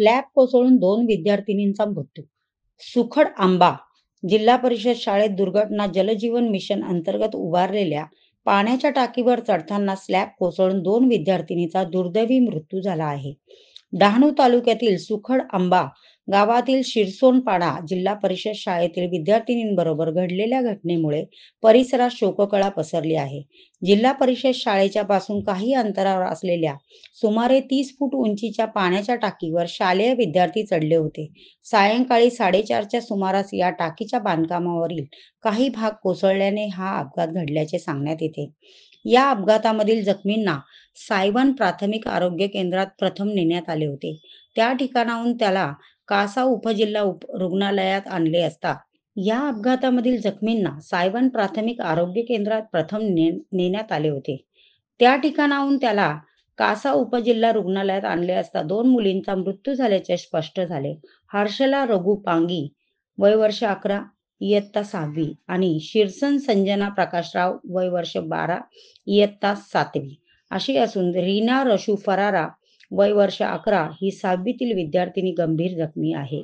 Slab कोसळून 2 विद्यार्थिनींचा मृत्यू. सुखड आंबा जिल्हा परिषद शाळेत दुर्घटना. जलजीवन मिशन अंतर्गत उभारलेल्या पाण्याच्या टाकीवर चढताना स्लॅब कोसळून 2 विद्यार्थिनींचा दुर्दैवी मृत्यू झाला आहे. डहाणू तालुक्यातील सुखड आंबा गावातील शिरसोनपाडा जिल्हा परिषद शाळेतील विद्यार्थिनींबरोबर घडलेल्या घटनेमुळे परिसरात शोककळा पसरली आहे. जिल्हा परिषद शाळेच्या पासून काही अंतरावर असलेल्या सुमारे 30 फूट उंचीच्या पाण्याच्या टाकीवर शालेय विद्यार्थी चढले होते. सायंकाळी 4:30च्या सुमारास या टाकीच्या बांधकामावरील काही भाग कोसळल्याने हा अपघात घडल्याचे सांगण्यात येते. या अपघातामधील जखमींना सायवन प्राथमिक आरोग्य केंद्रात प्रथम नेण्यात आले होते. त्या ठिकाणाहून त्याला कासा उपजिल्हा रुग्णालयात आणले असता या अपघातामधील जखमींना सायवन प्राथमिक आरोग्य केंद्रात प्रथम नेण्यात आले होते. त्या ठिकाणाहून त्याला कासा उपजिल्हा रुग्णालयात आणले असता 2 मुलींचा मृत्यू झाल्याचे स्पष्ट झाले. हर्षला रघु पांगी, वय वर्ष 11, इयत्ता 6वी आणि शिरसन संजना प्रकाशराव, वय वर्ष 12, इयत्ता 7वी अशी असून रीना रशू फरारा, वय वर्ष 11 ही 6वीतील विद्यार्थिनी गंभीर जखमी आहे.